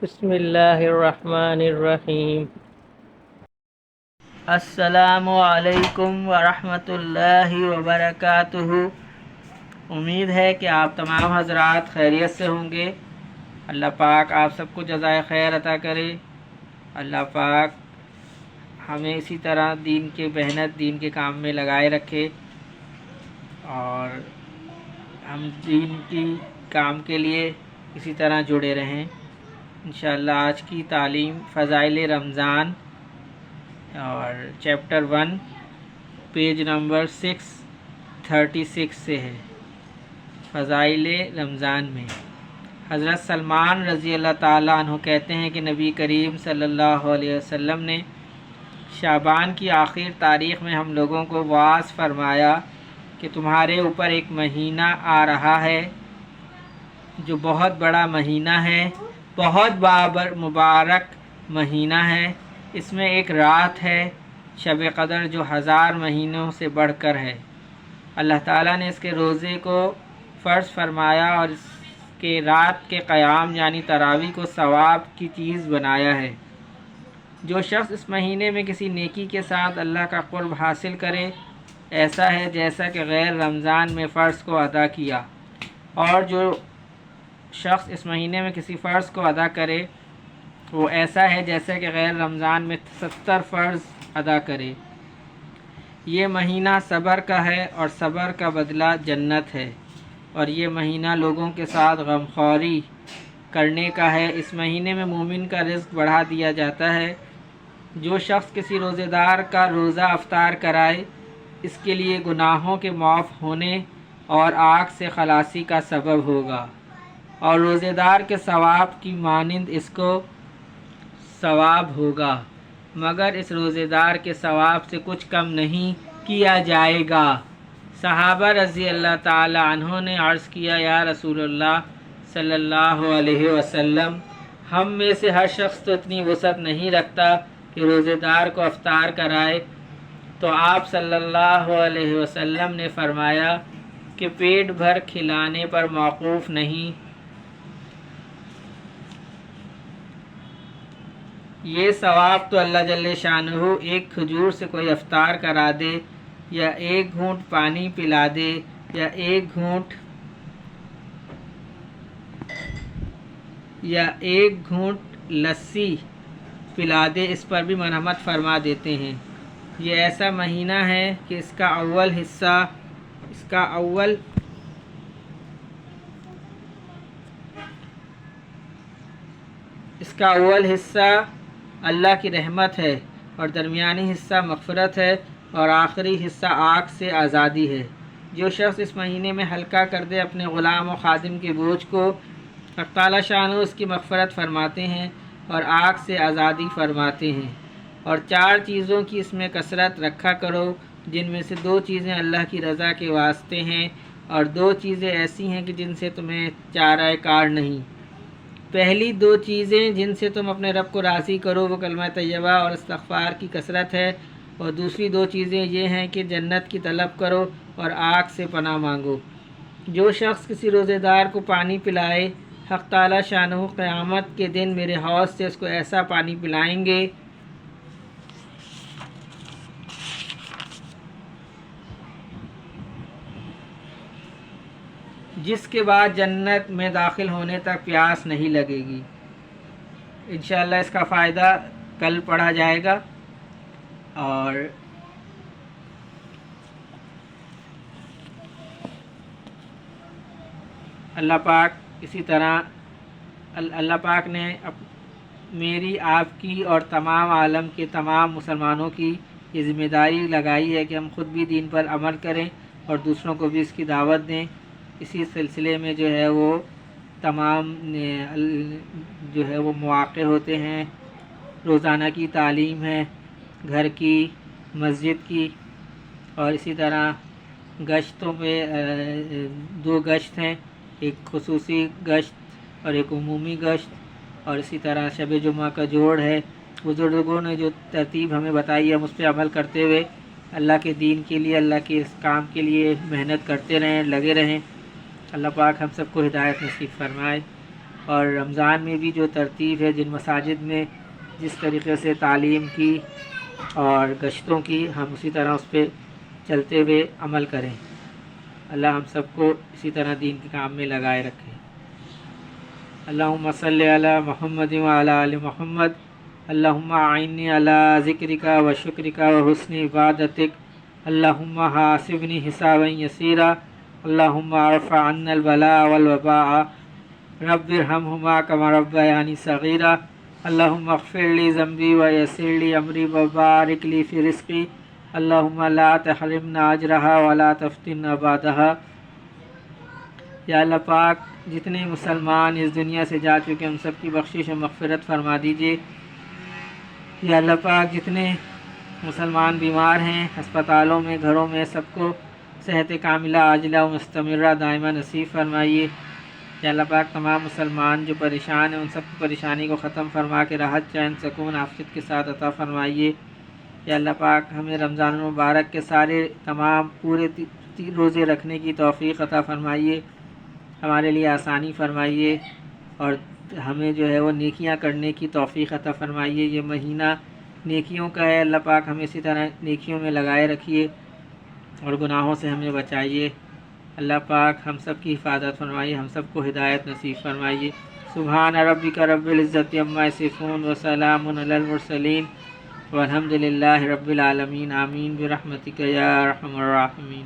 بسم اللہ الرحمن الرحیم۔ السلام علیکم ورحمۃ اللہ وبرکاتہ۔ امید ہے کہ آپ تمام حضرات خیریت سے ہوں گے۔ اللہ پاک آپ سب کو جزائے خیر عطا کرے۔ اللہ پاک ہمیں اسی طرح دین کے محنت دین کے کام میں لگائے رکھے اور ہم دین کی کام کے لیے اسی طرح جڑے رہیں۔ انشاءاللہ آج کی تعلیم فضائل رمضان اور چیپٹر 1 پیج نمبر 636 سے ہے۔ فضائل رمضان میں حضرت سلمان رضی اللہ تعالیٰ عنہ کہتے ہیں کہ نبی کریم صلی اللہ علیہ وسلم نے شعبان کی آخر تاریخ میں ہم لوگوں کو واعظ فرمایا کہ تمہارے اوپر ایک مہینہ آ رہا ہے جو بہت بڑا مہینہ ہے، بہت مبارک مہینہ ہے۔ اس میں ایک رات ہے شب قدر جو 1000 مہینوں سے بڑھ کر ہے۔ اللہ تعالیٰ نے اس کے روزے کو فرض فرمایا اور اس کے رات کے قیام یعنی تراویح کو ثواب کی چیز بنایا ہے۔ جو شخص اس مہینے میں کسی نیکی کے ساتھ اللہ کا قرب حاصل کرے ایسا ہے جیسا کہ غیر رمضان میں فرض کو ادا کیا، اور جو شخص اس مہینے میں کسی فرض کو ادا کرے وہ ایسا ہے جیسا کہ غیر رمضان میں 70 فرض ادا کرے۔ یہ مہینہ صبر کا ہے اور صبر کا بدلہ جنت ہے، اور یہ مہینہ لوگوں کے ساتھ غمخوری کرنے کا ہے۔ اس مہینے میں مومن کا رزق بڑھا دیا جاتا ہے۔ جو شخص کسی روزے دار کا روزہ افطار کرائے اس کے لیے گناہوں کے معاف ہونے اور آگ سے خلاصی کا سبب ہوگا، اور روزے دار کے ثواب کی مانند اس کو ثواب ہوگا، مگر اس روزے دار کے ثواب سے کچھ کم نہیں کیا جائے گا۔ صحابہ رضی اللہ تعالی عنہ نے عرض کیا، یا رسول اللہ صلی اللہ علیہ وسلم، ہم میں سے ہر شخص تو اتنی وسعت نہیں رکھتا کہ روزے دار کو افطار کرائے۔ تو آپ صلی اللہ علیہ وسلم نے فرمایا کہ پیٹ بھر کھلانے پر موقوف نہیں، یہ ثواب تو اللہ جل شانہ ایک کھجور سے کوئی افطار کرا دے، یا ایک گھونٹ پانی پلا دے، یا ایک گھونٹ لسی پلا دے، اس پر بھی مرحمت فرما دیتے ہیں۔ یہ ایسا مہینہ ہے کہ اس کا اول حصہ اللہ کی رحمت ہے، اور درمیانی حصہ مغفرت ہے، اور آخری حصہ آگ سے آزادی ہے۔ جو شخص اس مہینے میں ہلکا کر دے اپنے غلام و خادم کے بوجھ کو، اللہ تعالیٰ شانہ اس کی مغفرت فرماتے ہیں اور آگ سے آزادی فرماتے ہیں۔ اور 4 چیزوں کی اس میں کثرت رکھا کرو، جن میں سے 2 چیزیں اللہ کی رضا کے واسطے ہیں، اور 2 چیزیں ایسی ہیں کہ جن سے تمہیں چارہ کار نہیں۔ پہلی 2 چیزیں جن سے تم اپنے رب کو راضی کرو وہ کلمہ طیبہ اور استغفار کی کثرت ہے، اور دوسری 2 چیزیں یہ ہیں کہ جنت کی طلب کرو اور آگ سے پناہ مانگو۔ جو شخص کسی روزے دار کو پانی پلائے، حق تعالی شانہ قیامت کے دن میرے حوض سے اس کو ایسا پانی پلائیں گے جس کے بعد جنت میں داخل ہونے تک پیاس نہیں لگے گی۔ انشاءاللہ اس کا فائدہ کل پڑھا جائے گا، اور اللہ پاک اسی طرح اللہ پاک نے میری، آپ کی اور تمام عالم کے تمام مسلمانوں کی یہ ذمہ داری لگائی ہے کہ ہم خود بھی دین پر عمل کریں اور دوسروں کو بھی اس کی دعوت دیں۔ اسی سلسلے میں جو ہے وہ تمام جو ہے وہ مواقع ہوتے ہیں، روزانہ کی تعلیم ہے، گھر کی، مسجد کی، اور اسی طرح گشتوں پہ 2 گشت ہیں، ایک خصوصی گشت اور ایک عمومی گشت، اور اسی طرح شب جمعہ کا جوڑ ہے۔ بزرگوں نے جو ترتیب ہمیں بتائی ہے ہم اس پہ عمل کرتے ہوئے اللہ کے دین کے لیے، اللہ کے اس کام کے لیے محنت کرتے رہیں، لگے رہیں۔ اللہ پاک ہم سب کو ہدایت نصیب فرمائے۔ اور رمضان میں بھی جو ترتیب ہے جن مساجد میں جس طریقے سے تعلیم کی اور گشتوں کی، ہم اسی طرح اس پہ چلتے ہوئے عمل کریں۔ اللہ ہم سب کو اسی طرح دین کے کام میں لگائے رکھے۔ اللہم صلی علی محمد وعلی آل محمد، اللہم اعنی علی ذکرک و شکرک و حسن عبادتک، اللہم حاسبنی حسابا یسیرا، اللہم ارفع عنا البلاء والوباء، رب ارحمہما کما ربیانی صغیرا، اللہم اغفر لی ذنبی ویسر لی امری وبارک لی فی رزقی، اللہم لا تحرمنا اجرہا ولا تفتنا بعدہا۔ یا اللہ پاک جتنے مسلمان اس دنیا سے جا چکے ان سب کی بخشش و مغفرت فرما دیجیے۔ یا اللہ پاک جتنے مسلمان بیمار ہیں ہسپتالوں میں، گھروں میں، سب کو صحت کاملہ عاجلہ و مستمرہ دائمہ نصیب فرمائیے۔ یا اللہ پاک تمام مسلمان جو پریشان ہیں ان سب کی پریشانی کو ختم فرما کے راحت، چین، سکون، عافیت کے ساتھ عطا فرمائیے۔ یا اللہ پاک ہمیں رمضان المبارک کے سارے تمام پورے روزے رکھنے کی توفیق عطا فرمائیے، ہمارے لیے آسانی فرمائیے، اور ہمیں جو ہے وہ نیکیاں کرنے کی توفیق عطا فرمائیے۔ یہ مہینہ نیکیوں کا ہے، اللہ پاک ہمیں اسی طرح نیکیوں میں لگائے رکھیے اور گناہوں سے ہمیں بچائیے۔ اللہ پاک ہم سب کی حفاظت فرمائیے، ہم سب کو ہدایت نصیب فرمائیے۔ سبحان ربک رب العزت عما یصفون وسلام علی المرسلین والحمد للہ رب العالمین، آمین برحمتک یا ارحم الراحمین۔